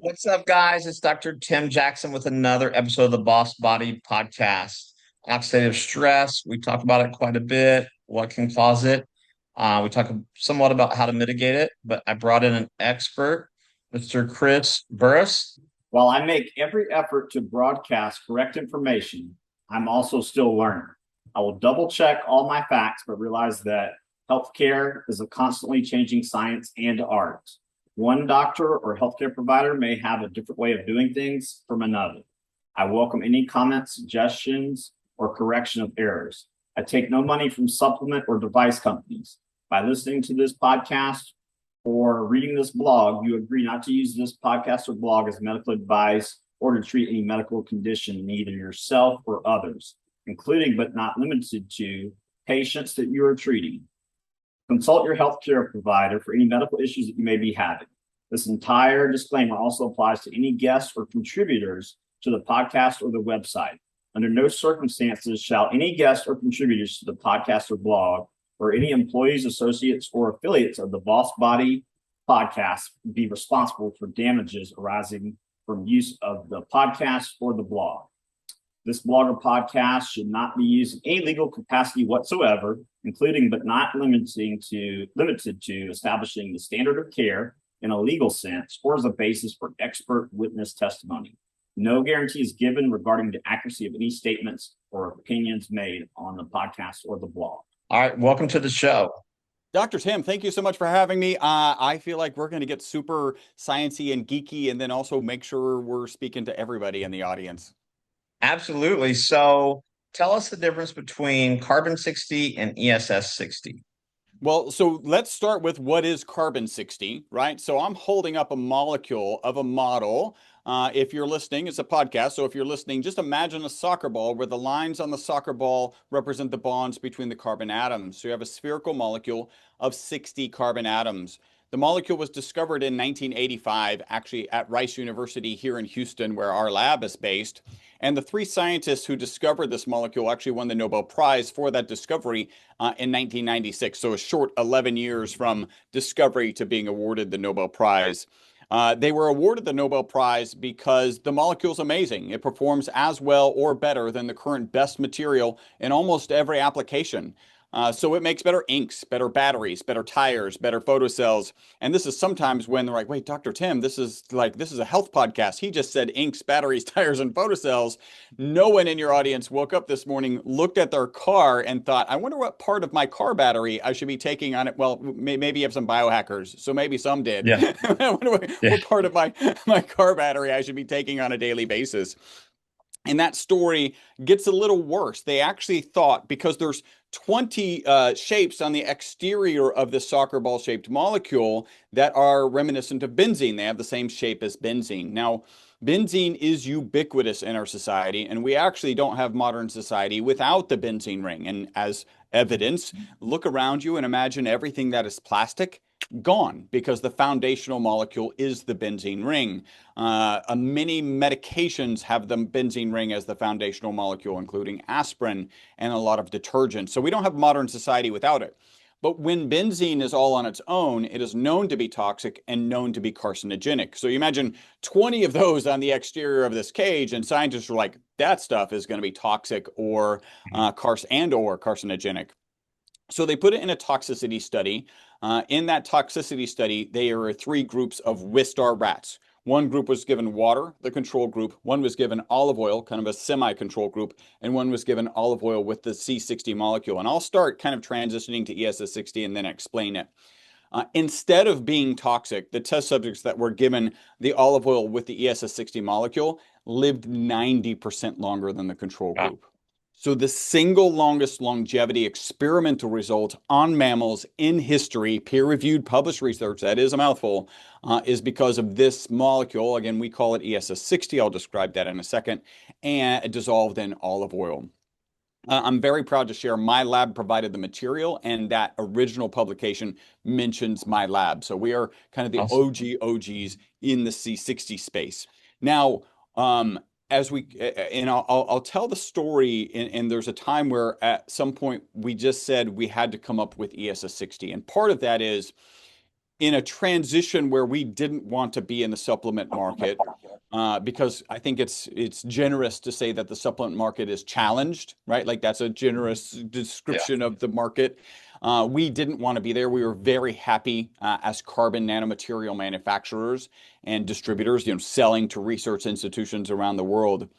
What's up, guys? It's Dr. Tim Jackson with another episode of the Boss Body Podcast. Oxidative stress, we talk about it quite a bit, what can cause it. We talk somewhat about how to mitigate it, but I brought in an expert, Mr. Chris Burres. While I make every effort to broadcast correct information, I'm also still learning. I will double check all my facts, but realize that healthcare is a constantly changing science and art. One doctor or healthcare provider may have a different way of doing things from another. I welcome any comments, suggestions, or correction of errors. I take no money from supplement or device companies. By listening to this podcast or reading this blog, you agree not to use this podcast or blog as medical advice or to treat any medical condition in either yourself or others, including but not limited to patients that you are treating. Consult your healthcare provider for any medical issues that you may be having. This entire disclaimer also applies to any guests or contributors to the podcast or the website. Under no circumstances shall any guests or contributors to the podcast or blog or any employees, associates, or affiliates of the Boss Body podcast be responsible for damages arising from use of the podcast or the blog. This blog or podcast should not be used in any legal capacity whatsoever, including but not limited to establishing the standard of care in a legal sense or as a basis for expert witness testimony. No guarantee is given regarding the accuracy of any statements or opinions made on the podcast or the blog. All right, welcome to the show. Dr. Tim, thank you so much for having me. I feel like we're going to get super sciencey and geeky and then also make sure we're speaking to everybody in the audience. Absolutely. So tell us the difference between carbon 60 and ESS 60. Well, so let's start with what is carbon 60, right? So I'm holding up a molecule of a model. If you're listening, it's a podcast. So if you're listening, just imagine a soccer ball where the lines on the soccer ball represent the bonds between the carbon atoms. So you have a spherical molecule of 60 carbon atoms. The molecule was discovered in 1985, actually at Rice University here in Houston, where our lab is based. And the three scientists who discovered this molecule actually won the Nobel Prize for that discovery in 1996. So a short 11 years from discovery to being awarded the Nobel Prize. They were awarded the Nobel Prize because the molecule is amazing. It performs as well or better than the current best material in almost every application. So it makes better inks, better batteries, better tires, better photocells. And this is sometimes when they're like, wait, Dr. Tim, this is a health podcast. He just said inks, batteries, tires, and photocells. No one in your audience woke up this morning, looked at their car and thought, I wonder what part of my car battery I should be taking on it. Well, maybe you have some biohackers. So maybe some did. Yeah. I wonder what part of my car battery I should be taking on a daily basis. And that story gets a little worse. They actually thought, because there's 20 shapes on the exterior of the soccer ball shaped molecule that are reminiscent of benzene. They have the same shape as benzene. Now, benzene is ubiquitous in our society, and we actually don't have modern society without the benzene ring. And as evidence, look around you and imagine everything that is plastic gone, because the foundational molecule is the benzene ring. Many medications have the benzene ring as the foundational molecule, including aspirin and a lot of detergents. So we don't have modern society without it. But when benzene is all on its own, it is known to be toxic and known to be carcinogenic. So you imagine 20 of those on the exterior of this cage, and scientists are like, that stuff is going to be toxic or carcinogenic. So they put it in a toxicity study. In that toxicity study, there were three groups of Wistar rats. One group was given water, the control group. One was given olive oil, kind of a semi-control group. And one was given olive oil with the C60 molecule. And I'll start kind of transitioning to ESS60 and then explain it. Instead of being toxic, the test subjects that were given the olive oil with the ESS60 molecule lived 90% longer than the control group. Wow. So the single longest longevity experimental result on mammals in history, peer-reviewed published research, that is a mouthful, is because of this molecule. Again, we call it ESS60. I'll describe that in a second, and dissolved in olive oil. I'm very proud to share my lab provided the material, and that original publication mentions my lab. So we are kind of the awesome OGs in the C60 space. Now, I'll tell the story, and there's a time where at some point we just said we had to come up with ESS60. And part of that is in a transition where we didn't want to be in the supplement market, because I think it's generous to say that the supplement market is challenged, right? Like that's a generous Yeah. description of the market. We didn't want to be there. We were very happy as carbon nanomaterial manufacturers and distributors, selling to research institutions around the world.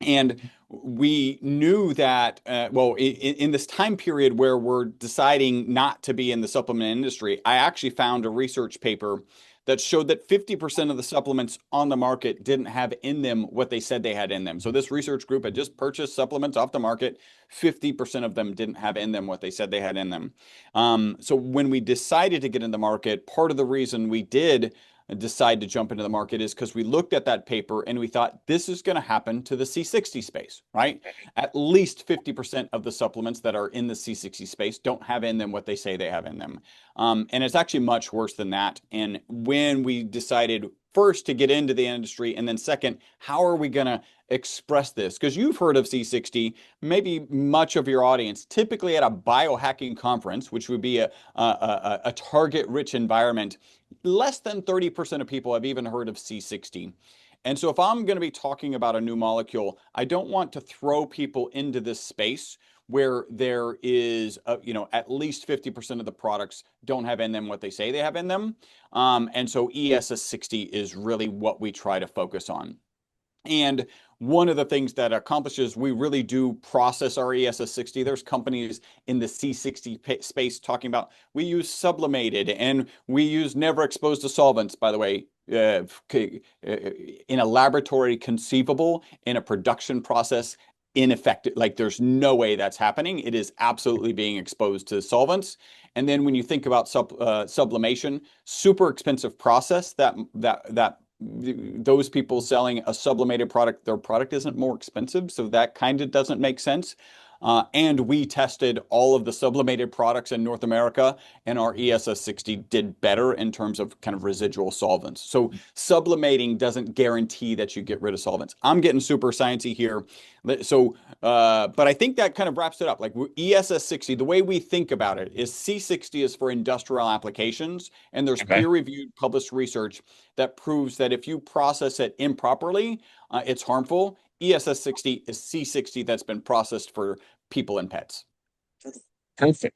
And we knew that, well, in this time period where we're deciding not to be in the supplement industry, I actually found a research paper that showed that 50% of the supplements on the market didn't have in them what they said they had in them. So this research group had just purchased supplements off the market. 50% of them didn't have in them what they said they had in them. So when we decided to get in the market, part of the reason we did decide to jump into the market is because we looked at that paper and we thought this is going to happen to the C60 space, right? At least 50% of the supplements that are in the C60 space don't have in them what they say they have in them. And it's actually much worse than that. And when we decided first to get into the industry, and then second, how are we going to express this? Because you've heard of C60, maybe much of your audience, typically at a biohacking conference, which would be a target-rich environment, less than 30% of people have even heard of C60. And so if I'm going to be talking about a new molecule, I don't want to throw people into this space where there is, at least 50% of the products don't have in them what they say they have in them. And so ESS60 is really what we try to focus on. And one of the things that accomplishes, we really do process our ESS60. There's companies in the C60 space talking about we use sublimated and we use never exposed to solvents, by the way, in a laboratory conceivable, in a production process ineffective. Like there's no way that's happening. It is absolutely being exposed to solvents. And then when you think about sublimation, super expensive process that those people selling a sublimated product, their product isn't more expensive. So that kind of doesn't make sense. And we tested all of the sublimated products in North America, and our ESS60 did better in terms of kind of residual solvents. So sublimating doesn't guarantee that you get rid of solvents. I'm getting super sciencey here. So, but I think that kind of wraps it up. Like ESS60, the way we think about it is C60 is for industrial applications, and there's Okay. peer-reviewed published research that proves that if you process it improperly, it's harmful. ESS60 is C60 that's been processed for people and pets. Perfect.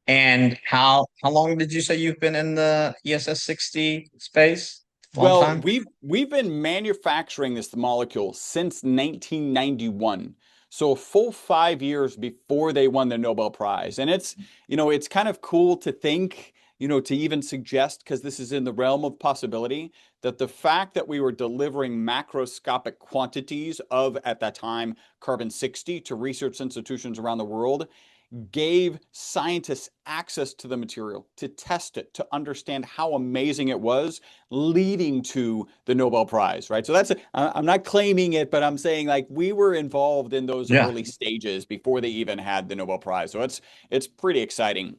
And how long did you say you've been in the ESS60 space? Long Well, time? we've been manufacturing this molecule since 1991. So a full 5 years before they won the Nobel Prize. And it's kind of cool to think, to even suggest, because this is in the realm of possibility, that the fact that we were delivering macroscopic quantities of, at that time, carbon 60 to research institutions around the world gave scientists access to the material to test it, to understand how amazing it was, leading to the Nobel Prize, right? So I'm not claiming it, but I'm saying like we were involved in those Yeah. early stages before they even had the Nobel Prize. So it's pretty exciting.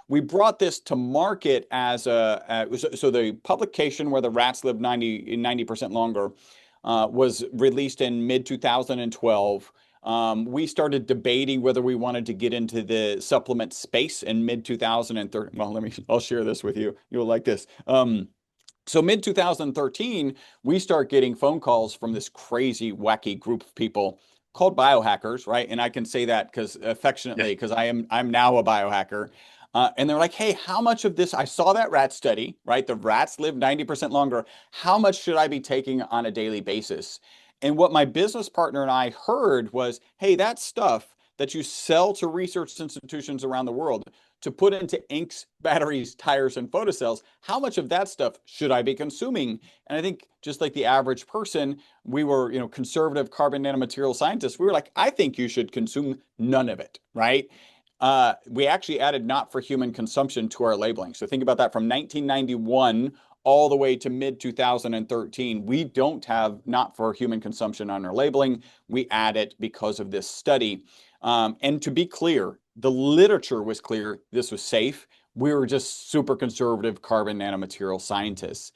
We brought this to market as so the publication where the rats live 90% longer was released in mid 2012. We started debating whether we wanted to get into the supplement space in mid 2013. Well, I'll share this with you. You'll like this. So mid 2013, we start getting phone calls from this crazy, wacky group of people called biohackers, right? And I can say that affectionately, because I'm now a biohacker. And they're like, hey, how much of this? I saw that rat study, right? The rats live 90% longer. How much should I be taking on a daily basis? And what my business partner and I heard was, hey, that stuff that you sell to research institutions around the world to put into inks, batteries, tires, and photocells, how much of that stuff should I be consuming? And I think just like the average person, we were, conservative carbon nanomaterial scientists. We were like, I think you should consume none of it, right? We actually added not for human consumption to our labeling. So think about that from 1991 all the way to mid 2013. We don't have not for human consumption on our labeling. We add it because of this study. And to be clear, the literature was clear this was safe. We were just super conservative carbon nanomaterial scientists.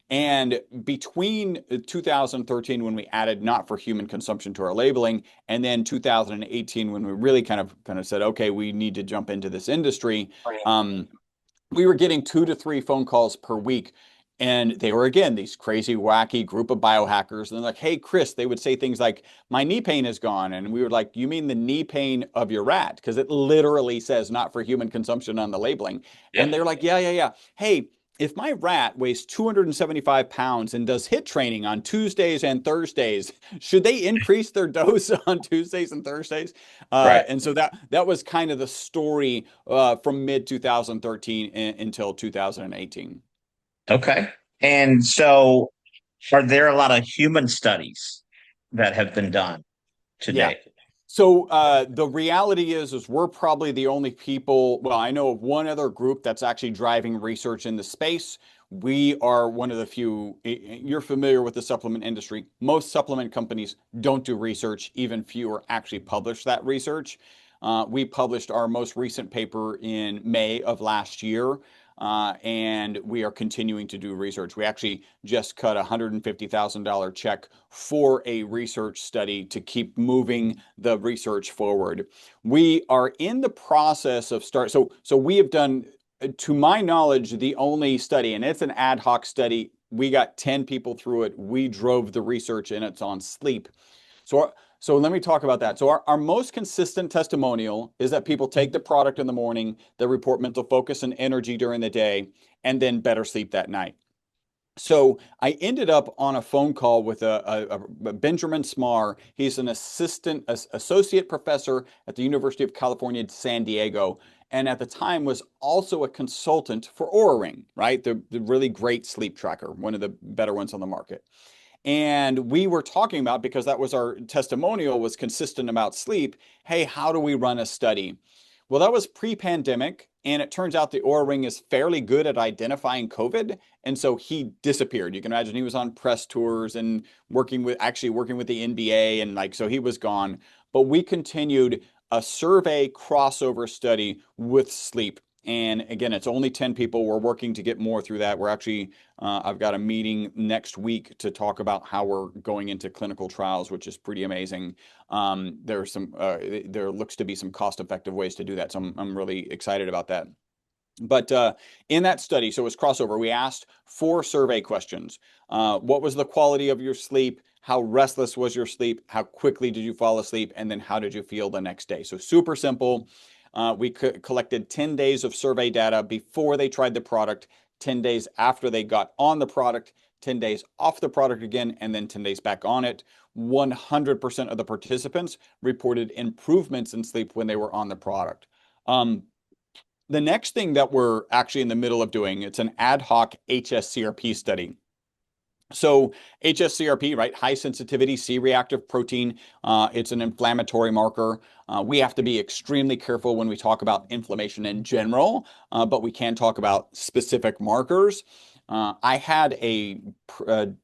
And between 2013, when we added not for human consumption to our labeling, and then 2018, when we really kind of said, okay, we need to jump into this industry, we were getting 2 to 3 phone calls per week. And they were, again, these crazy, wacky group of biohackers. And they're like, hey, Chris, they would say things like, my knee pain is gone. And we were like, you mean the knee pain of your rat? Because it literally says not for human consumption on the labeling. And Yep. they're like, yeah, yeah, yeah. Hey, if my rat weighs 275 pounds and does HIIT training on Tuesdays and Thursdays, should they increase their dose on Tuesdays and Thursdays? Right. And so that was kind of the story from mid 2013 until 2018. Okay. And so are there a lot of human studies that have been done to Yeah. date? So the reality is we're probably the only people. Well, I know of one other group that's actually driving research in the space. We are one of the few. You're familiar with the supplement industry. Most supplement companies don't do research. Even fewer actually publish that research. We published our most recent paper in May of last year. And we are continuing to do research. We actually just cut a $150,000 check for a research study to keep moving the research forward. We are in the process of so we have done, to my knowledge, the only study, and it's an ad hoc study. We got 10 people through it. We drove the research, and it's on sleep. So, so let me talk about that. So our most consistent testimonial is that people take the product in the morning, they report mental focus and energy during the day, and then better sleep that night. So I ended up on a phone call with a Benjamin Smar. He's an associate professor at the University of California, San Diego, and at the time was also a consultant for Oura Ring, right? The really great sleep tracker, one of the better ones on the market. And we were talking about, because that was our testimonial, was consistent about sleep. Hey, how do we run a study? Well, that was pre-pandemic, and it turns out the Oura Ring is fairly good at identifying COVID, and so he disappeared. You can imagine he was on press tours and working with the NBA, and like so he was gone. But we continued a survey crossover study with sleep. And again, it's only 10 people. We're working to get more through that. We're actually, I've got a meeting next week to talk about how we're going into clinical trials, which is pretty amazing. There looks to be some cost-effective ways to do that. So I'm really excited about that. But in that study, so it was crossover, we asked 4 survey questions. What was the quality of your sleep? How restless was your sleep? How quickly did you fall asleep? And then how did you feel the next day? So super simple. We collected 10 days of survey data before they tried the product, 10 days after they got on the product, 10 days off the product again, and then 10 days back on it. 100% of the participants reported improvements in sleep when they were on the product. The next thing that we're actually in the middle of doing, it's an ad hoc HSCRP study. So HSCRP, right? High sensitivity C-reactive protein. It's an inflammatory marker. We have to be extremely careful when we talk about inflammation in general, but we can talk about specific markers. I had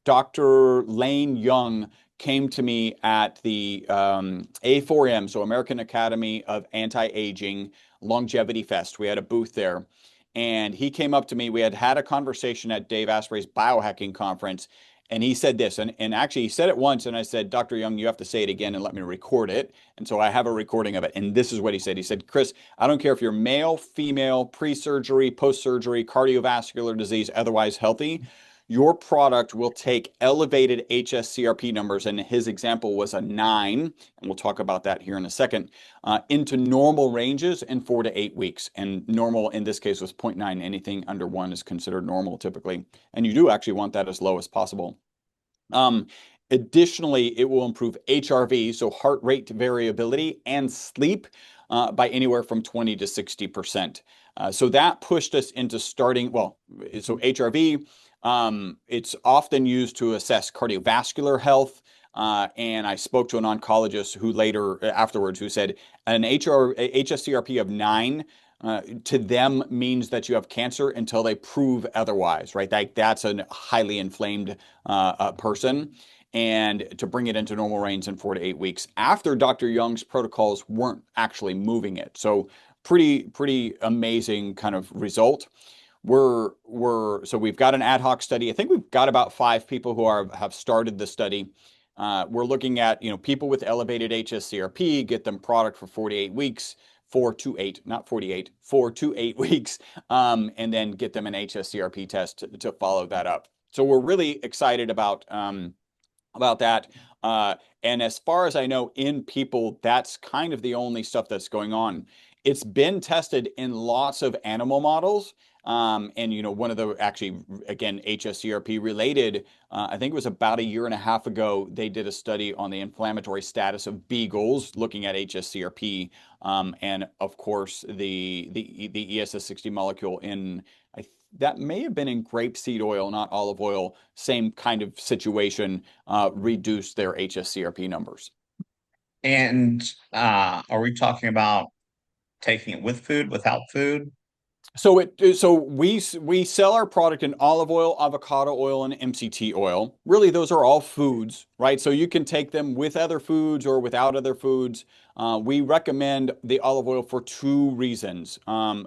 Dr. Lane Young came to me at the A4M, so American Academy of Anti-Aging Longevity Fest. We had a booth there. And he came up to me. We had had a conversation at Dave Asprey's Biohacking conference. And he said this, and actually he said it once, and I said, Dr. Young, you have to say it again and let me record it. And so I have a recording of it. And this is what he said. He said, Chris, I don't care if you're male, female, pre-surgery, post-surgery, cardiovascular disease, otherwise healthy. Your product will take elevated HSCRP numbers, and his example was a 9, and we'll talk about that here in a second, into normal ranges in 4 to 8 weeks. And normal in this case was 0.9. Anything under 1 is considered normal typically. And you do actually want that as low as possible. Additionally, it will improve HRV, so heart rate variability, and sleep by anywhere from 20 to 60%. So that pushed us into starting, so HRV, it's often used to assess cardiovascular health. And I spoke to an oncologist who afterwards, who said an HSCRP of 9 to them means that you have cancer until they prove otherwise, right? That's a highly inflamed person. And to bring it into normal range in 4 to 8 weeks after Dr. Young's protocols weren't actually moving it. So pretty amazing kind of result. So we've got an ad hoc study. I think we've got about 5 people who have started the study. We're looking at, people with elevated HSCRP, get them product for 48 weeks, 4 to 8, not 48, 4 to 8 weeks, and then get them an HSCRP test to follow that up. So we're really excited about that. And as far as I know, in people, that's kind of the only stuff that's going on. It's been tested in lots of animal models. And one of the actually, again, HSCRP related, I think it was about a year and a half ago, they did a study on the inflammatory status of beagles looking at HSCRP. And of course, the ESS60 molecule in, that may have been in grapeseed oil, not olive oil, same kind of situation, reduced their HSCRP numbers. And are we talking about taking it with food, without food? So we sell our product in olive oil, avocado oil, and MCT oil. Really, those are all foods, right? So you can take them with other foods or without other foods. We recommend the olive oil for two reasons.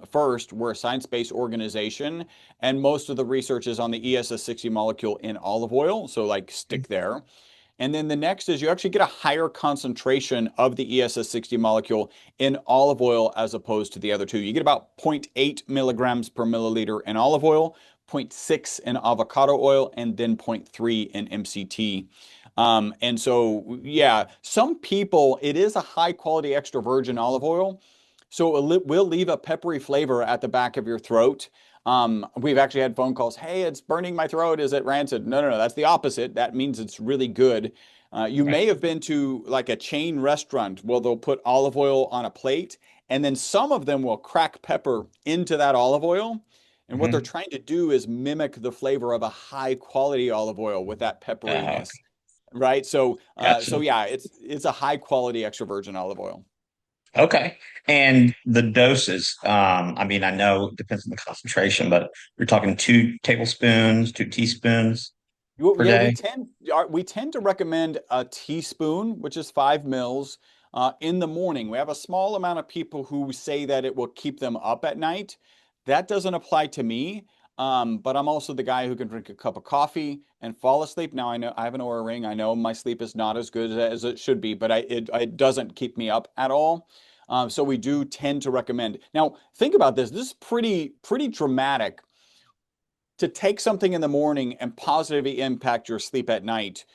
First, we're a science-based organization, and most of the research is on the ESS60 molecule in olive oil, so like stick there. And then the next is you actually get a higher concentration of the ESS60 molecule in olive oil as opposed to the other two. You get about 0.8 milligrams per milliliter in olive oil, 0.6 in avocado oil, and then 0.3 in MCT. And so, yeah, some people, it is a high quality extra virgin olive oil. So it will leave a peppery flavor at the back of your throat. We've actually had phone calls. Hey, it's burning my throat. Is it rancid? No, no, no. That's the opposite. That means it's really good. You may have been to like a chain restaurant where they'll put olive oil on a plate, and then some of them will crack pepper into that olive oil. And what they're trying to do is mimic the flavor of a high quality olive oil with that Okay. pepperiness, right? So, Gotcha. yeah, it's a high quality extra virgin olive oil. Okay. And the doses, I mean, I know it depends on the concentration, but we're talking 2 tablespoons, 2 teaspoons per Yeah, day. we tend to recommend a teaspoon, which is 5 mils, in the morning. We have a small amount of people who say that it will keep them up at night. That doesn't apply to me, but I'm also the guy who can drink a cup of coffee and fall asleep. Now I know I have an Oura ring. I know my sleep is not as good as it should be, but it doesn't keep me up at all. So we do tend to recommend. Now think about this. This is pretty dramatic to take something in the morning and positively impact your sleep at night.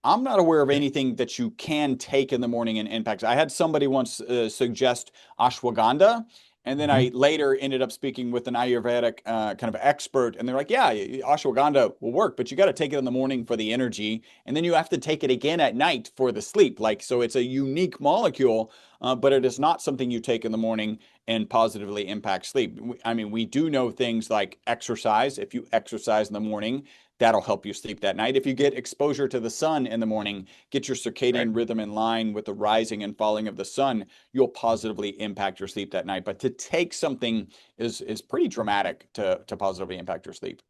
I'm not aware of anything that you can take in the morning and impact. I had somebody once suggest ashwagandha, and then I Mhm. later ended up speaking with an Ayurvedic kind of expert, and they're like, "Yeah, ashwagandha will work, but you got to take it in the morning for the energy, and then you have to take it again at night for the sleep." Like, so it's a unique molecule, but it is not something you take in the morning and positively impact sleep. I mean, we do know things like exercise. If you exercise in the morning, that'll help you sleep that night. If you get exposure to the sun in the morning, get your Right. circadian rhythm in line with the rising and falling of the sun, you'll positively impact your sleep that night. But to take something is pretty dramatic to positively impact your sleep.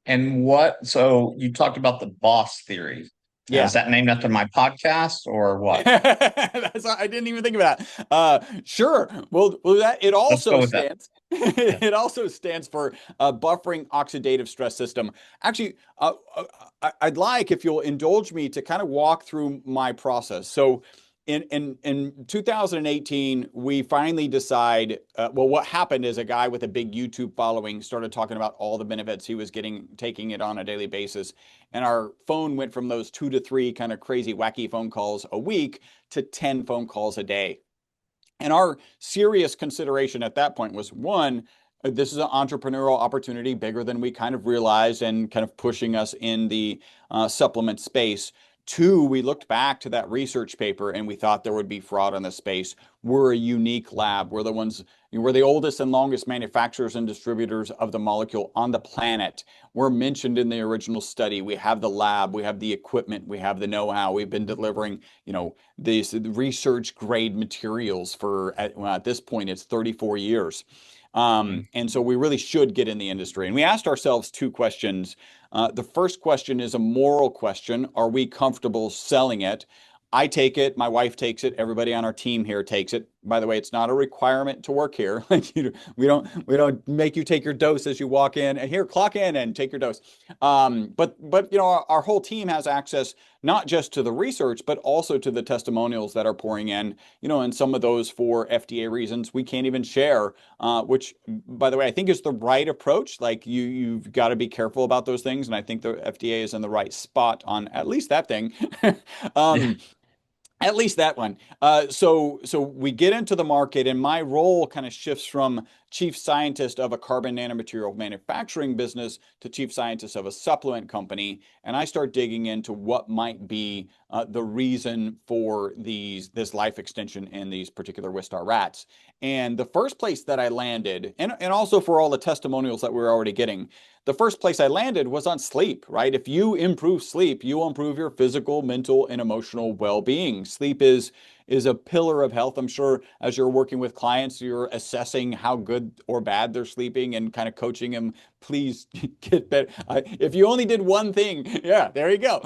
And so you talked about the boss theory. Now, is Yeah. that named after my podcast or what? I didn't even think of that. Sure. Well, that it Let's go also with that. stands. Yeah. It also stands for buffering oxidative stress system. Actually, I'd like if you'll indulge me to kind of walk through my process. So, in 2018, we finally decide. Well, what happened is a guy with a big YouTube following started talking about all the benefits he was getting taking it on a daily basis, and our phone went from those 2 to 3 kind of crazy, wacky phone calls a week to 10 phone calls a day. And our serious consideration at that point was one, this is an entrepreneurial opportunity bigger than we kind of realized and kind of pushing us in the supplement space. Two, we looked back to that research paper and we thought there would be fraud in the space. We're a unique lab. We're the oldest and longest manufacturers and distributors of the molecule on the planet. We're mentioned in the original study. We have the lab, we have the equipment, we have the know-how. We've been delivering, these research grade materials for at this point it's 34 years. Mhm. And so we really should get in the industry. And we asked ourselves two questions. The first question is a moral question. Are we comfortable selling it? I take it, my wife takes it, everybody on our team here takes it. By the way, it's not a requirement to work here. Like we don't make you take your dose as you walk in and here, clock in and take your dose. But you know, our whole team has access not just to the research, but also to the testimonials that are pouring in, you know, and some of those for FDA reasons we can't even share, which, by the way, I think is the right approach. Like you've got to be careful about those things. And I think the FDA is in the right spot on at least that thing. Yeah. um, at least that one. So we get into the market, and my role kind of shifts from chief scientist of a carbon nanomaterial manufacturing business to chief scientist of a supplement company. And I start digging into what might be the reason for this life extension in these particular Wistar rats. And the first place that I landed, and also for all the testimonials that we're already getting, the first place I landed was on sleep, right? If you improve sleep, you will improve your physical, mental, and emotional well-being. Sleep is a pillar of health. I'm sure as you're working with clients, you're assessing how good or bad they're sleeping and kind of coaching them. Please get better. If you only did one thing, yeah, there you go.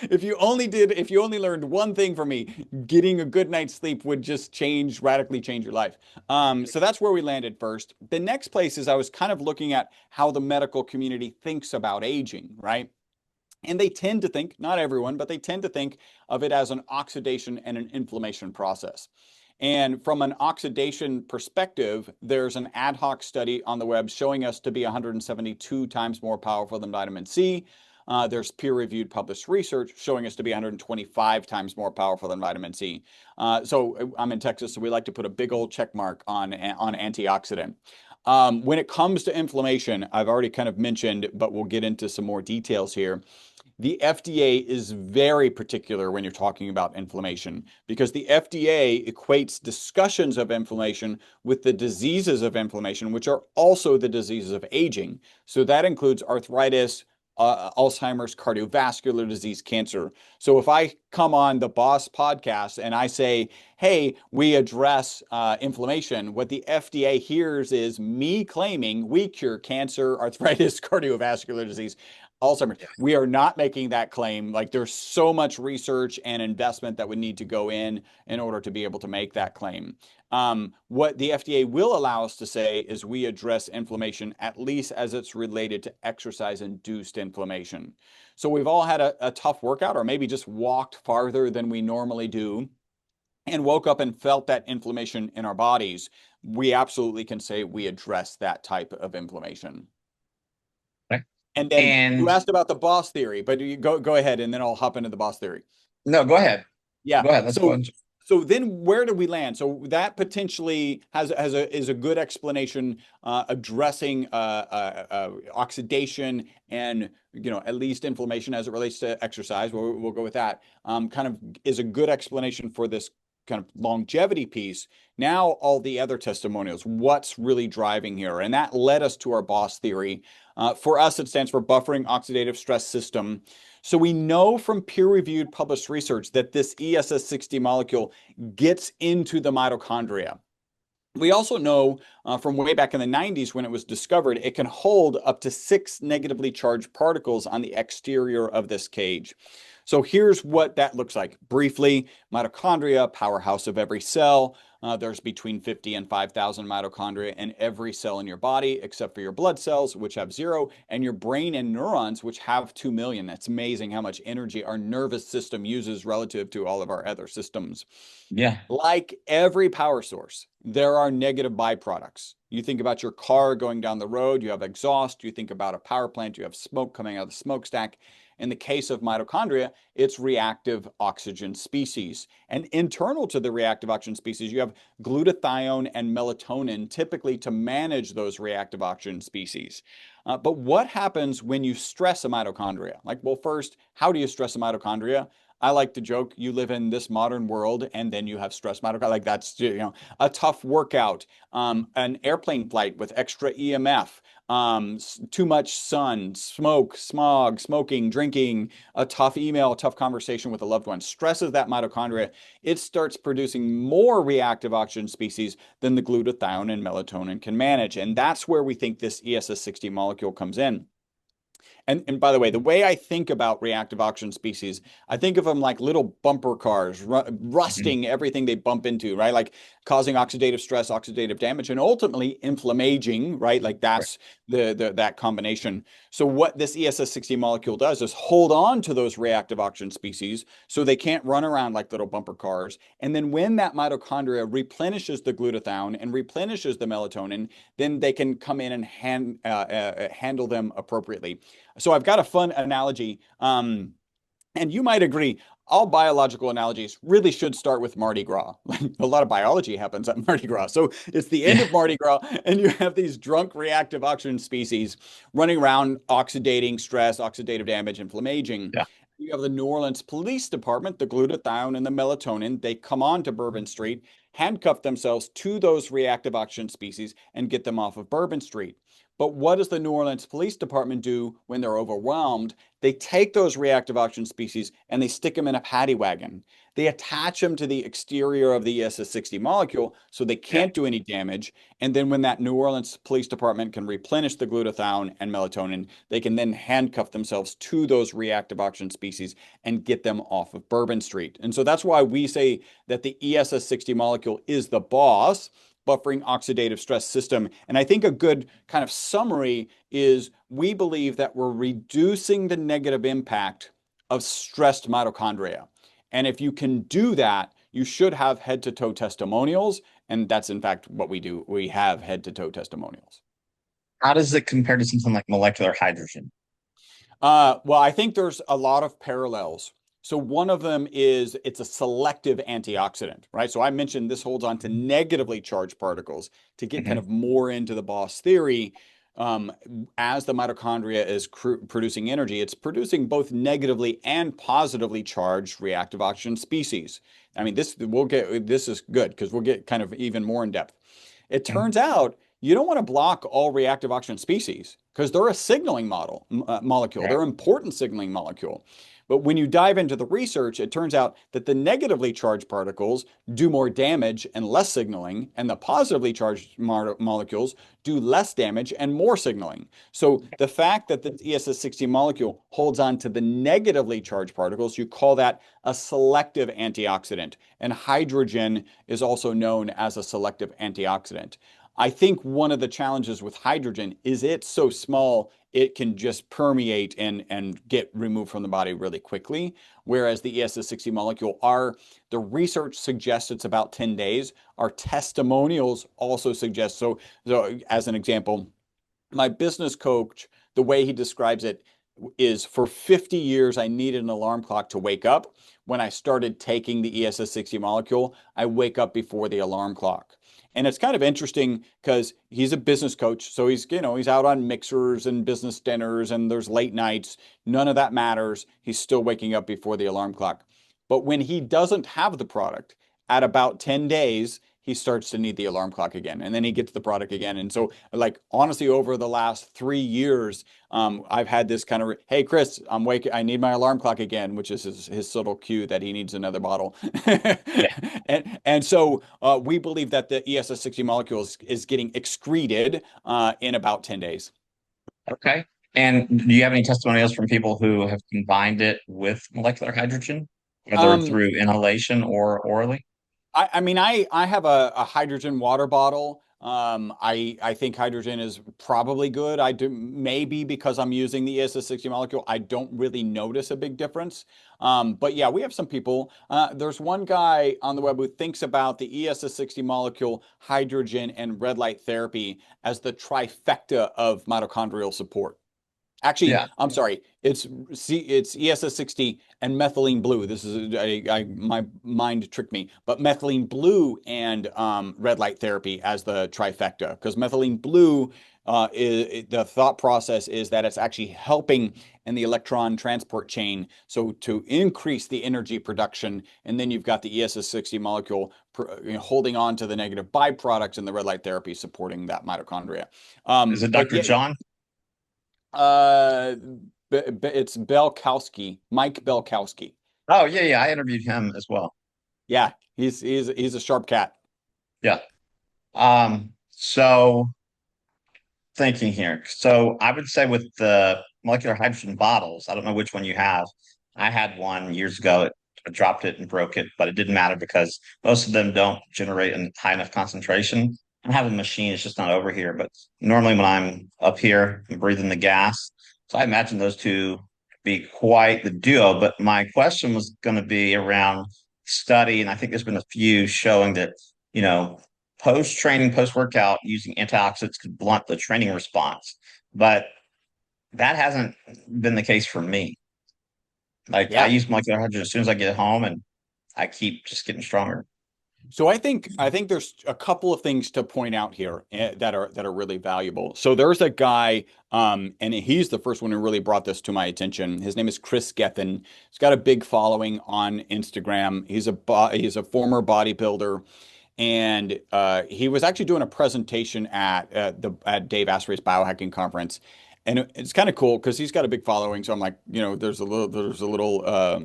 If you only learned one thing from me, getting a good night's sleep would just radically change your life. So that's where we landed first. The next place is I was kind of looking at how the medical community thinks about aging, right? And they tend to think, not everyone, but they tend to think of it as an oxidation and an inflammation process. And from an oxidation perspective, there's an ad hoc study on the web showing us to be 172 times more powerful than vitamin C. There's peer-reviewed published research showing us to be 125 times more powerful than vitamin C. So I'm in Texas, so we like to put a big old check mark on antioxidant. When it comes to inflammation, I've already kind of mentioned, but we'll get into some more details here. The FDA is very particular when you're talking about inflammation because the FDA equates discussions of inflammation with the diseases of inflammation, which are also the diseases of aging. So that includes arthritis, Alzheimer's, cardiovascular disease, cancer. So if I come on the Boss podcast and I say, hey, we address inflammation, what the FDA hears is me claiming we cure cancer, arthritis, cardiovascular disease, Alzheimer's. We are not making that claim. Like there's so much research and investment that would need to go in order to be able to make that claim. What the FDA will allow us to say is we address inflammation at least as it's related to exercise-induced inflammation. So we've all had a tough workout or maybe just walked farther than we normally do and woke up and felt that inflammation in our bodies. We absolutely can say we address that type of inflammation. Right. And then you And asked about the boss theory, but you go ahead and then I'll hop into the boss theory. no, go ahead. Yeah. Go ahead. Let's go. So then where do we land? So that potentially is a good explanation addressing oxidation and, you know, at least inflammation as it relates to exercise. We'll go with that. Kind of is a good explanation for this kind of longevity piece. Now all the other testimonials, what's really driving here? And that led us to our boss theory. For us, it stands for buffering oxidative stress system. So we know from peer-reviewed published research that this ESS60 molecule gets into the mitochondria. We also know from way back in the 90s when it was discovered, it can hold up to 6 negatively charged particles on the exterior of this cage. So here's what that looks like. Briefly, mitochondria, powerhouse of every cell. There's between 50 and 5,000 mitochondria in every cell in your body, except for your blood cells, which have 0, and your brain and neurons, which have 2 million. That's amazing how much energy our nervous system uses relative to all of our other systems. Yeah. Like every power source, there are negative byproducts. You think about your car going down the road, you have exhaust. You think about a power plant, you have smoke coming out of the smokestack. In the case of mitochondria, it's reactive oxygen species. And internal to the reactive oxygen species, you have glutathione and melatonin, typically to manage those reactive oxygen species. But what happens when you stress a mitochondria? Like, well, first, how do you stress a mitochondria? I like to joke, you live in this modern world and then you have stress mitochondria. Like that's, you know, a tough workout, an airplane flight with extra EMF, too much sun, smoke, smog, smoking, drinking, a tough email, a tough conversation with a loved one, stresses that mitochondria. It starts producing more reactive oxygen species than the glutathione and melatonin can manage. And that's where we think this ESS60 molecule comes in. And by the way, the way I think about reactive oxygen species, I think of them like little bumper cars, Mhm. rusting everything they bump into, right? Like causing oxidative stress, oxidative damage, and ultimately inflammaging, right? Like Right. that's that combination. So what this ESS60 molecule does is hold on to those reactive oxygen species so they can't run around like little bumper cars. And then when that mitochondria replenishes the glutathione and replenishes the melatonin, then they can come in and handle them appropriately. So I've got a fun analogy, and you might agree. All biological analogies really should start with Mardi Gras. Like a lot of biology happens at Mardi Gras. So it's the end Yeah. of Mardi Gras, and you have these drunk reactive oxygen species running around, oxidating stress, oxidative damage, inflammaging. Yeah. You have the New Orleans Police Department, the glutathione and the melatonin. They come on to Bourbon Street, handcuff themselves to those reactive oxygen species, and get them off of Bourbon Street. But what does the New Orleans Police Department do when they're overwhelmed? They take those reactive oxygen species and they stick them in a paddy wagon. They attach them to the exterior of the ESS60 molecule so they Yeah. can't do any damage. And then when that New Orleans Police Department can replenish the glutathione and melatonin, they can then handcuff themselves to those reactive oxygen species and get them off of Bourbon Street. And so that's why we say that the ESS60 molecule is the boss buffering oxidative stress system. And I think a good kind of summary is we believe that we're reducing the negative impact of stressed mitochondria. And if you can do that, you should have head to toe testimonials. And that's in fact what we do. We have head to toe testimonials. How does it compare to something like molecular hydrogen? Well, I think there's a lot of parallels. So one of them is it's a selective antioxidant, right? So I mentioned this holds on to negatively charged particles to get kind Mhm. of more into the boss theory. Um, as the mitochondria is producing energy, it's producing both negatively and positively charged reactive oxygen species. I mean, this is good because we'll get kind of even more in depth. It Mhm. turns out you don't want to block all reactive oxygen species because they're a signaling molecule. Right. They're an important signaling molecule. But when you dive into the research, it turns out that the negatively charged particles do more damage and less signaling, and the positively charged molecules do less damage and more signaling. So the fact that the ESS60 molecule holds on to the negatively charged particles, you call that a selective antioxidant. And hydrogen is also known as a selective antioxidant. I think one of the challenges with hydrogen is it's so small it can just permeate and get removed from the body really quickly. Whereas the ESS60 molecule, the research suggests it's about 10 days. Our testimonials also suggest so as an example, my business coach, the way he describes it is for 50 years, I needed an alarm clock to wake up. When I started taking the ESS60 molecule, I wake up before the alarm clock. And it's kind of interesting because he's a business coach. So he's out on mixers and business dinners and there's late nights. None of that matters. He's still waking up before the alarm clock. But when he doesn't have the product at about 10 days, he starts to need the alarm clock again. And then he gets the product again. And so, like, honestly, over the last 3 years, I've had this kind of, hey, Chris, I'm waking, I need my alarm clock again, which is his subtle cue that he needs another bottle. Yeah. And so we believe that the ESS60 molecule is getting excreted in about 10 days. Okay. And do you have any testimonials from people who have combined it with molecular hydrogen, whether Um, through inhalation or orally? I mean, I have a hydrogen water bottle. I think hydrogen is probably good. I do maybe because I'm using the ESS60 molecule, I don't really notice a big difference. But yeah, we have some people. There's one guy on the web who thinks about the ESS60 molecule, hydrogen, and red light therapy as the trifecta of mitochondrial support. Actually, Yeah. I'm sorry. It's ESS60 and methylene blue. This is my mind tricked me, but methylene blue and red light therapy as the trifecta because methylene blue is the thought process is that it's actually helping in the electron transport chain, so to increase the energy production, and then you've got the ESS60 molecule holding on to the negative byproducts and the red light therapy supporting that mitochondria. Is it But Dr. yeah, John? uh, it's Belkowski, Mike Belkowski. Oh, yeah, yeah. I interviewed him as well. Yeah, he's a sharp cat. Yeah. So thinking here. So I would say with the molecular hydrogen bottles. I don't know which one you have. I had one years ago. I dropped it and broke it, but it didn't matter because most of them don't generate a high enough concentration. I have a machine, it's just not over here. But normally when I'm up here, I'm breathing the gas. So I imagine those two be quite the duo. But my question was going to be around study, and I think there's been a few showing that, you know, post training, post workout, using antioxidants could blunt the training response. But that hasn't been the case for me. Like I Yeah. use molecular hydrogen as soon as I get home, and I keep just getting stronger. So I think there's a couple of things to point out here that are really valuable. So there's a guy, and he's the first one who really brought this to my attention. His name is Chris Gethin. He's got a big following on Instagram. He's a former bodybuilder, and he was actually doing a presentation at Dave Asprey's Biohacking conference, and it's kind of cool because he's got a big following. So I'm like, there's a little uh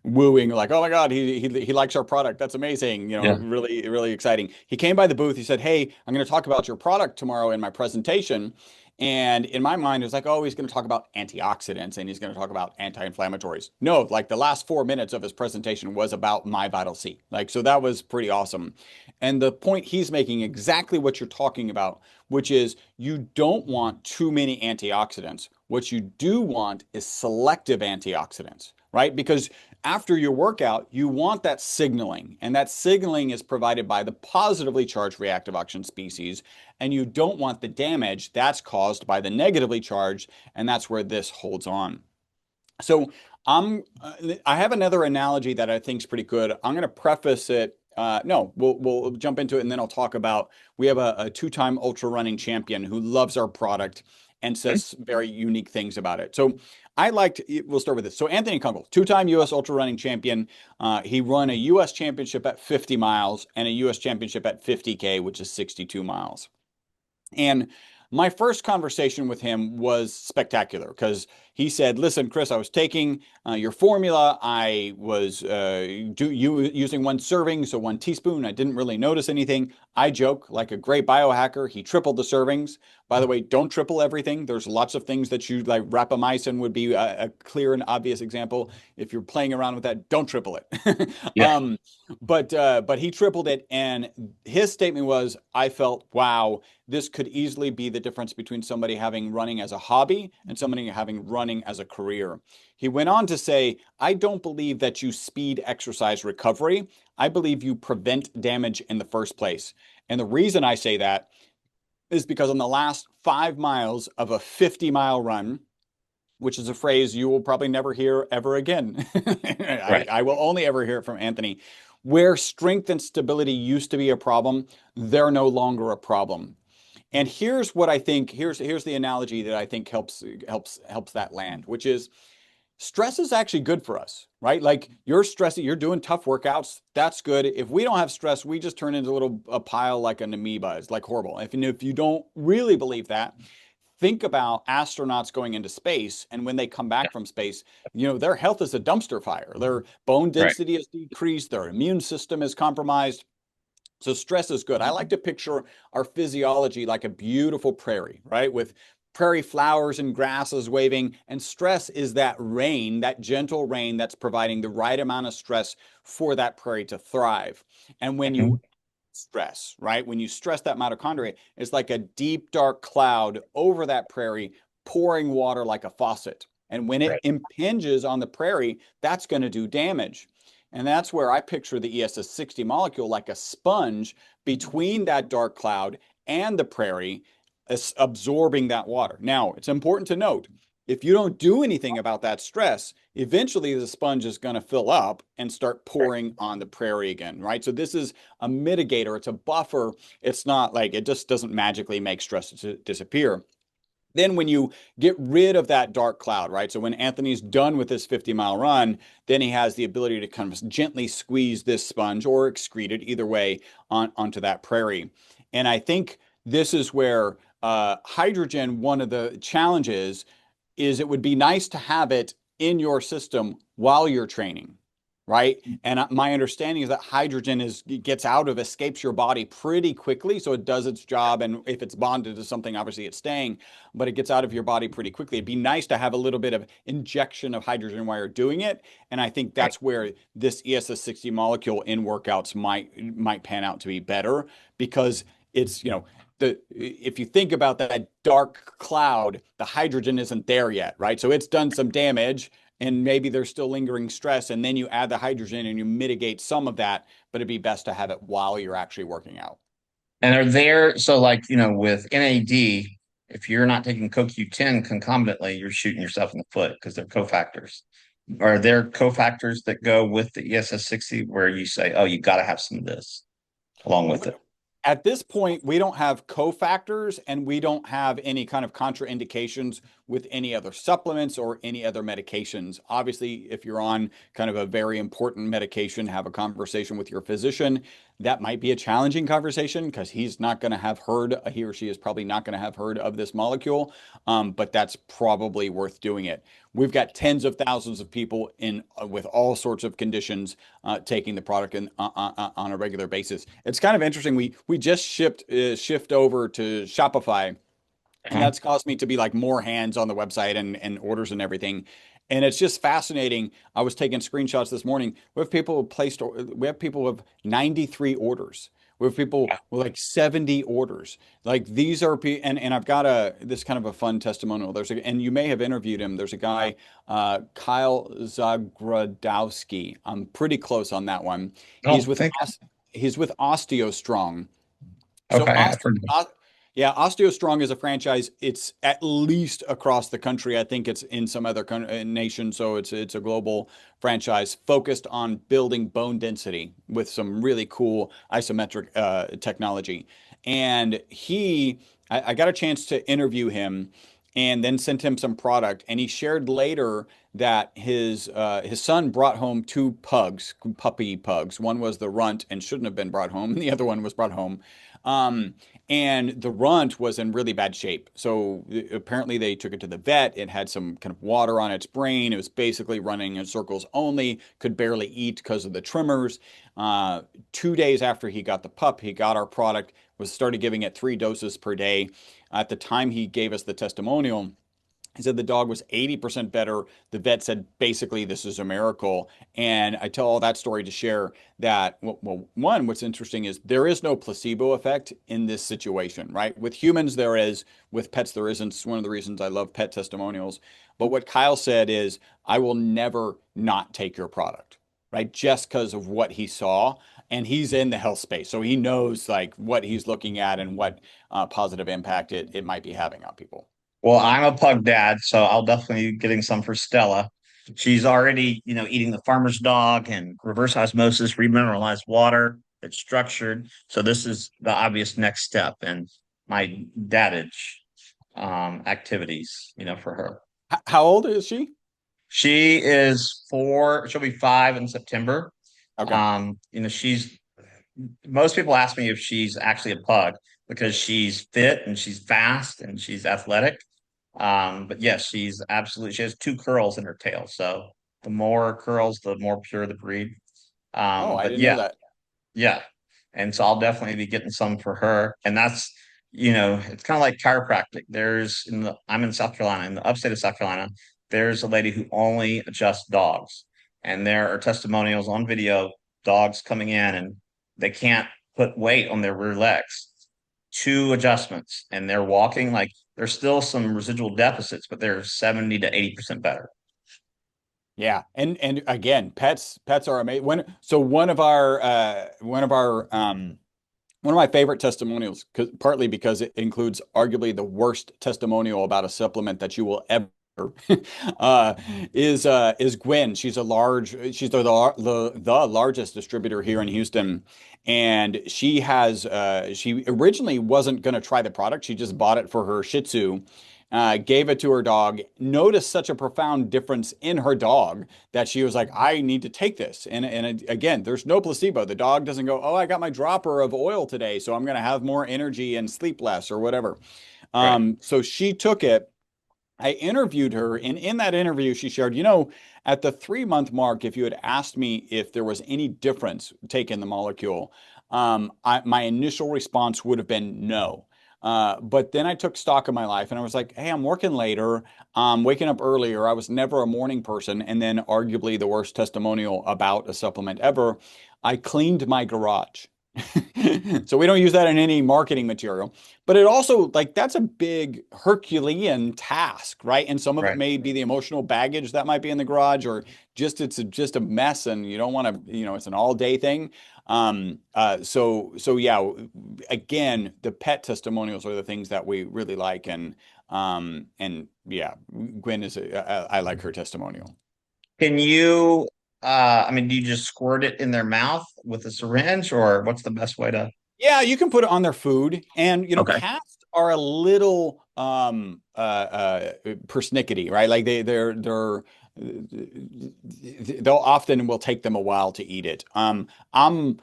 wooing, like, oh my God, he likes our product, that's amazing, Yeah. really really exciting. He came by the booth, he said, hey, I'm going to talk about your product tomorrow in my presentation. And in my mind, it was like, oh, he's going to talk about antioxidants and he's going to talk about anti-inflammatories. No, like the last 4 minutes of his presentation was about MyVitalC. Like, so that was pretty awesome. And the point he's making exactly what you're talking about, which is you don't want too many antioxidants. What you do want is selective antioxidants, right? Because after your workout, you want that signaling, and that signaling is provided by the positively charged reactive oxygen species, and you don't want the damage that's caused by the negatively charged, and that's where this holds on. So I have another analogy that I think is pretty good. I'm going to preface it. No, we'll jump into it, and then I'll talk about. We have a two-time ultra running champion who loves our product and says very unique things about it. So we'll start with this. So Anthony Kunkel, two-time U.S. ultra running champion. He run a U.S. championship at 50 miles and a U.S. championship at 50K, which is 62 miles. And my first conversation with him was spectacular because he said, listen, Chris, I was taking your formula. I was using one serving, so 1 teaspoon. I didn't really notice anything. I joke, like a great biohacker, he tripled the servings. By the way, don't triple everything. There's lots of things that you like. Rapamycin would be a clear and obvious example. If you're playing around with that, don't triple it. Yeah. But he tripled it, and his statement was, I felt, wow, this could easily be the difference between somebody having running as a hobby and somebody having running as a career. He went on to say, I don't believe that you speed exercise recovery. I believe you prevent damage in the first place. And the reason I say that is because on the last 5 miles of a 50-mile run, which is a phrase you will probably never hear ever again. Right. I will only ever hear it from Anthony. Where strength and stability used to be a problem, they're no longer a problem. And here's what I think, here's the analogy that I think helps that land, which is stress is actually good for us, right? Like you're stressing, you're doing tough workouts. That's good. If we don't have stress, we just turn into a pile like an amoeba. It's like horrible. If you don't really believe that, think about astronauts going into space, and when they come back from space, their health is a dumpster fire. Their bone Right. density is decreased, their immune system is compromised. So stress is good. I like to picture our physiology like a beautiful prairie, right? With prairie flowers and grasses waving. And stress is that rain, that gentle rain that's providing the right amount of stress for that prairie to thrive. And when you Mhm. stress, right? When you stress that mitochondria, it's like a deep, dark cloud over that prairie, pouring water like a faucet. And when it Right. impinges on the prairie, that's going to do damage. And that's where I picture the ESS60 molecule like a sponge between that dark cloud and the prairie, absorbing that water. Now, it's important to note, if you don't do anything about that stress, eventually the sponge is going to fill up and start Right. pouring on the prairie again, right? So this is a mitigator, it's a buffer. It's not like it just doesn't magically make stress disappear. Then when you get rid of that dark cloud, right? So when Anthony's done with this 50-mile run, then he has the ability to kind of gently squeeze this sponge or excrete it, either way, onto that prairie. And I think this is where hydrogen, one of the challenges is it would be nice to have it in your system while you're training. right? And my understanding is that hydrogen gets out of, escapes your body pretty quickly. So it does its job. And if it's bonded to something, obviously it's staying, but it gets out of your body pretty quickly. It'd be nice to have a little bit of injection of hydrogen while you're doing it. And I think Right. that's where this ESS60 molecule in workouts might pan out to be better, because it's, if you think about that dark cloud, the hydrogen isn't there yet, right? So it's done some damage, and maybe there's still lingering stress, and then you add the hydrogen and you mitigate some of that, but it'd be best to have it while you're actually working out. And are there, so like, with NAD, if you're not taking CoQ10 concomitantly, you're shooting yourself in the foot because they're cofactors. Are there cofactors that go with the ESS60 where you say, oh, you got to have some of this along with it? At this point, we don't have cofactors, and we don't have any kind of contraindications with any other supplements or any other medications. Obviously, if you're on kind of a very important medication, have a conversation with your physician. That might be a challenging conversation because he or she is probably not going to have heard of this molecule, but that's probably worth doing it. We've got tens of thousands of people with all sorts of conditions taking the product on a regular basis. It's kind of interesting. We just shift over to Shopify, and Uh-huh. that's caused me to be like more hands on the website and orders and everything. And it's just fascinating. I was taking screenshots this morning. We have people with 93 orders. We have people with like 70 orders. Like these are, and I've got this kind of a fun testimonial. And you may have interviewed him. There's a guy, Kyle Zagradowski. I'm pretty close on that one. Oh, thank He's with OsteoStrong. So Okay, I've heard of yeah, OsteoStrong is a franchise. It's at least across the country. I think it's in some other nation, so it's a global franchise focused on building bone density with some really cool isometric technology. And I got a chance to interview him, and then sent him some product. And he shared later that his son brought home two puppy pugs. One was the runt and shouldn't have been brought home. The other one was brought home. Um, and the runt was in really bad shape. So apparently they took it to the vet. It had some kind of water on its brain. It was basically running in circles only, could barely eat because of the tremors. 2 days after he got the pup, he got our product, was started giving it 3 doses per day. At the time he gave us the testimonial, he said the dog was 80% better. The vet said, basically, this is a miracle. And I tell all that story to share that, well, one, what's interesting is there is no placebo effect in this situation, right? With humans, there is. With pets, there isn't. It's one of the reasons I love pet testimonials. But what Kyle said is, I will never not take your product, right? Just because of what he saw. And he's in the health space. So he knows like what he's looking at and what positive impact it might be having on people. Well, I'm a pug dad, so I'll definitely be getting some for Stella. She's already, eating the farmer's dog and reverse osmosis, remineralized water. It's structured. So this is the obvious next step in my dadage activities, for her. How old is she? She is 4, she'll be 5 in September. Okay. She's most people ask me if she's actually a pug because she's fit and she's fast and she's athletic. But yes, she has two curls in her tail. So the more curls, the more pure the breed. Oh, I But didn't know yeah, that. yeah. And so I'll definitely be getting some for her. And that's, it's kind of like chiropractic. I'm in South Carolina, in the upstate of South Carolina. There's a lady who only adjusts dogs. And there are testimonials on video, dogs coming in and they can't put weight on their rear legs. Two adjustments, and they're walking like there's still some residual deficits, but they're 70 to 80% better. Yeah. And again, pets are amazing. One of my favorite testimonials, partly because it includes arguably the worst testimonial about a supplement that you will ever uh, is Gwen. She's the largest distributor here in Houston, and she originally wasn't going to try the product. She just bought it for her Shih Tzu. Gave it to her dog, noticed such a profound difference in her dog that she was like, I need to take this. And again, there's no placebo. The dog doesn't go, oh, I got my dropper of oil today, so I'm going to have more energy and sleep less or whatever. Right. So she took it, I interviewed her, and in that interview, she shared, at the 3 month mark, if you had asked me if there was any difference taking the molecule, my initial response would have been no. But then I took stock of my life and I was like, hey, I'm working later, waking up earlier. I was never a morning person. And then, arguably, the worst testimonial about a supplement ever, I cleaned my garage. So we don't use that in any marketing material, but it also, like, that's a big Herculean task, right? And some of it Right. may be the emotional baggage that might be in the garage, or just a mess, and you don't want to, it's an all day thing. So yeah, again, the pet testimonials are the things that we really like, and yeah, Gwen I like her testimonial. Can you, I mean, do you just squirt it in their mouth with a syringe, or what's the best way to? Yeah, you can put it on their food, and Okay. cats are a little persnickety, right? Like they'll often will take them a while to eat it. I'm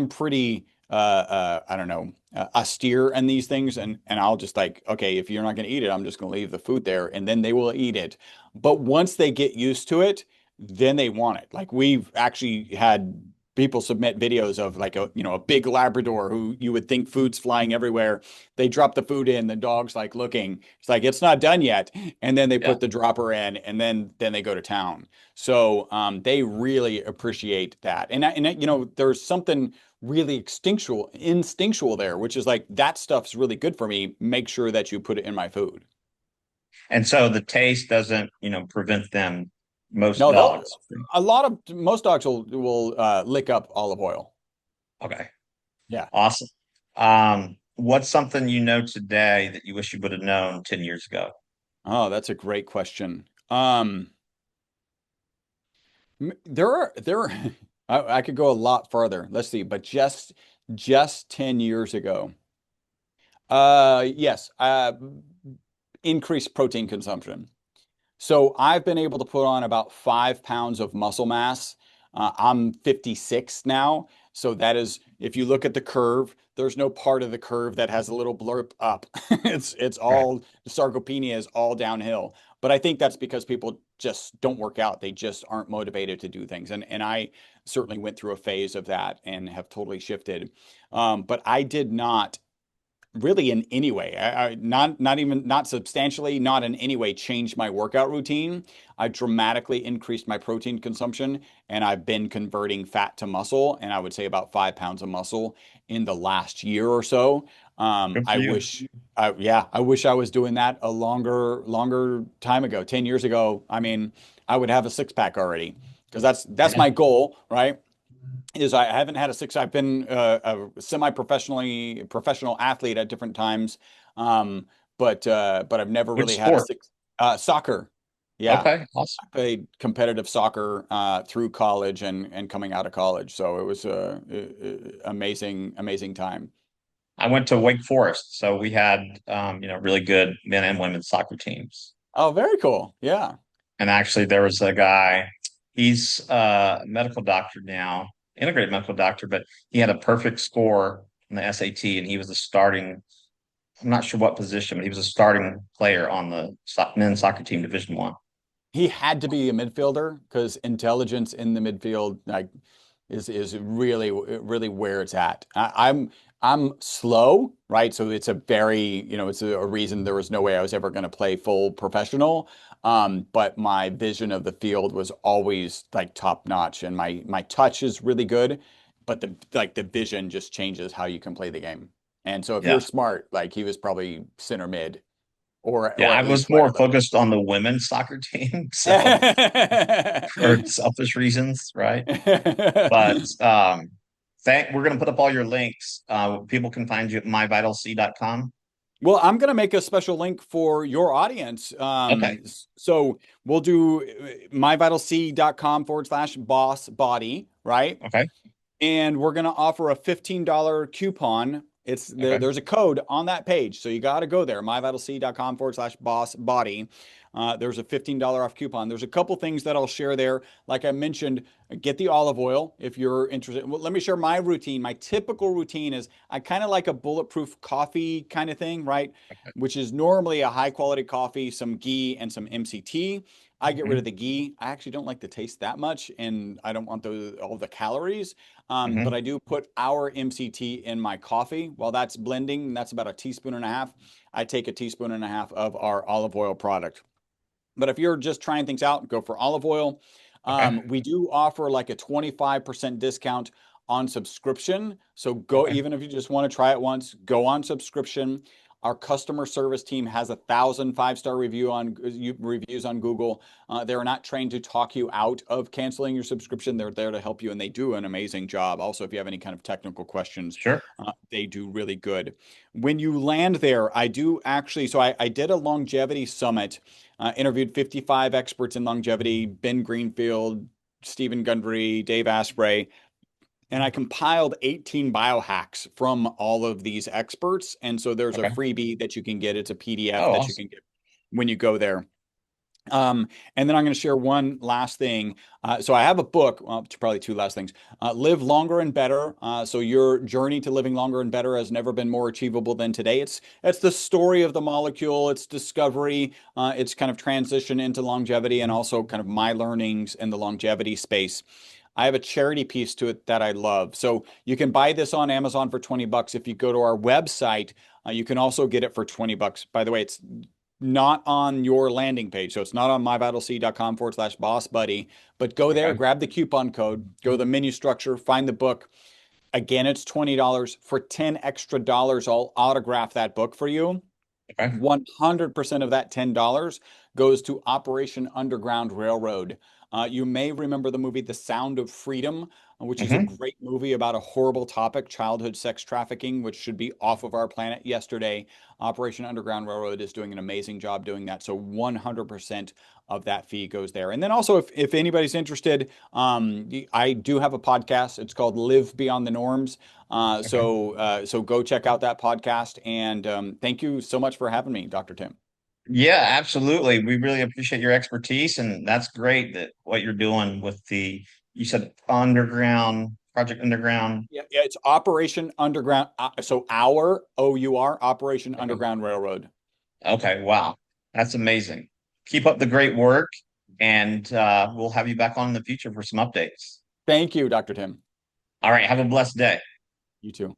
pretty I don't know, austere in these things, and I'll just, like, okay, if you're not going to eat it, I'm just going to leave the food there, and then they will eat it. But once they get used to it, then they want it. Like, we've actually had people submit videos of, like, a big Labrador who you would think food's flying everywhere. They drop the food in, the dog's like looking, it's like, it's not done yet, and then they Yeah. put the dropper in, and then they go to town. So they really appreciate that, and there's something really instinctual there, which is like, that stuff's really good for me. Make sure that you put it in my food. And so the taste doesn't, prevent them, most No, dogs. most dogs will lick up olive oil. Okay. Yeah. Awesome. What's something you know today that you wish you would have known 10 years ago? Oh, that's a great question. There are I could go a lot farther. Let's see, but just 10 years ago. Yes, increased protein consumption. So I've been able to put on about 5 pounds of muscle mass. I'm 56 now. So that is, if you look at the curve, there's no part of the curve that has a little blurb up. It's Right. all, the sarcopenia is all downhill. But I think that's because people just don't work out. They just aren't motivated to do things. And I certainly went through a phase of that and have totally shifted. But I did not really in any way. Not even, not substantially, not in any way changed my workout routine. I dramatically increased my protein consumption, and I've been converting fat to muscle, and I would say about 5 pounds of muscle in the last year or so. Good for I you. wish, yeah, I wish I was doing that a longer time ago. 10 years ago, I mean, I would have a six pack already, because that's Yeah. my goal, right? Is I haven't had a six. I've been a professional athlete at different times, but I've never Which really had a sport? six. Soccer, yeah, Okay. Awesome. I played competitive soccer through college and coming out of college, so it was a amazing time. I went to Wake Forest, so we had, really good men and women's soccer teams. Oh, very cool. Yeah, And actually, there was a guy, he's a medical doctor now, integrated medical doctor, but he had a perfect score in the SAT, and he was the starting, I'm not sure what position, but he was a starting player on the men's soccer team, Division One. he had to be a midfielder because intelligence in the midfield, like, is really where it's at. I'm slow, right? So it's a very, it's a reason there was no way I was ever going to play full professional. But my vision of the field was always like top notch, and my touch is really good, but the vision just changes how you can play the game. And so if you're Yeah. smart, like, he was probably center mid, or Yeah, I at least was right more on the focused on the women's soccer team, so for selfish reasons, right? But we're gonna put up all your links. People can find you at myvitalc.com. Well, I'm going to make a special link for your audience. Okay. So we'll do myvitalc.com/boss body, right? Okay. And we're going to offer a $15 coupon It's there, Okay. there's a code on that page. So you got to go there, myvitalc.com/boss body. There's a $15 off coupon. There's a couple things that I'll share there. Like I mentioned, get the olive oil if you're interested. Well, let me share my routine. My typical routine is I kind of like a bulletproof coffee kind of thing, right? Which is normally a high quality coffee, some ghee, and some MCT. I get rid of Hmm. the ghee. I actually don't like the taste that much, and I don't want all the calories. But Hmm. I do put our MCT in my coffee. While that's blending, that's about a teaspoon and a half. I take a teaspoon and a half of our olive oil product. But if you're just trying things out, go for olive oil. Okay. We do offer like a 25% discount on subscription. So go, Okay. even if you just want to try it once, go on subscription. Our customer service team has 1,000 five-star reviews on Google. They're not trained to talk you out of canceling your subscription. They're there to help you, and they do an amazing job. Also, if you have any kind of technical questions, Sure. they do really good. When you land there, I do actually, so I did a longevity summit, interviewed 55 experts in longevity, Ben Greenfield, Stephen Gundry, Dave Asprey, and I compiled 18 biohacks from all of these experts. And so there's a Okay. freebie that you can get. It's a PDF Oh, that you awesome. can get when you go there. And then I'm going to share one last thing. So I have a book, well, probably two last things. Live Longer and Better. So your journey to living longer and better has never been more achievable than today. It's the story of the molecule, its discovery, its kind of transition into longevity, and also kind of my learnings in the longevity space. I have a charity piece to it that I love. So you can buy this on Amazon for 20 bucks. If you go to our website, you can also get it for 20 bucks. By the way, it's not on your landing page. So it's not on myvitalc.com/boss buddy, but go there, Okay. grab the coupon code, go to the menu structure, find the book. Again, it's $20. For 10 extra dollars, I'll autograph that book for you. Okay. 100% of that $10 goes to Operation Underground Railroad. You may remember the movie The Sound of Freedom, which is a Hmm. great movie about a horrible topic, childhood sex trafficking, which should be off of our planet yesterday. Operation Underground Railroad is doing an amazing job doing that. So 100% of that fee goes there. And then also, if anybody's interested, I do have a podcast. It's called Live Beyond the Norms. Okay. So go check out that podcast. And thank you so much for having me, Dr. Tim. Yeah, absolutely. We really appreciate your expertise, and that's great that what you're doing with you said underground, Project Underground. Yeah, yeah, it's Operation Underground. So our OUR Operation Okay. Underground Railroad. Okay, wow. That's amazing. Keep up the great work, and we'll have you back on in the future for some updates. Thank you, Dr. Tim. All right, have a blessed day. You too.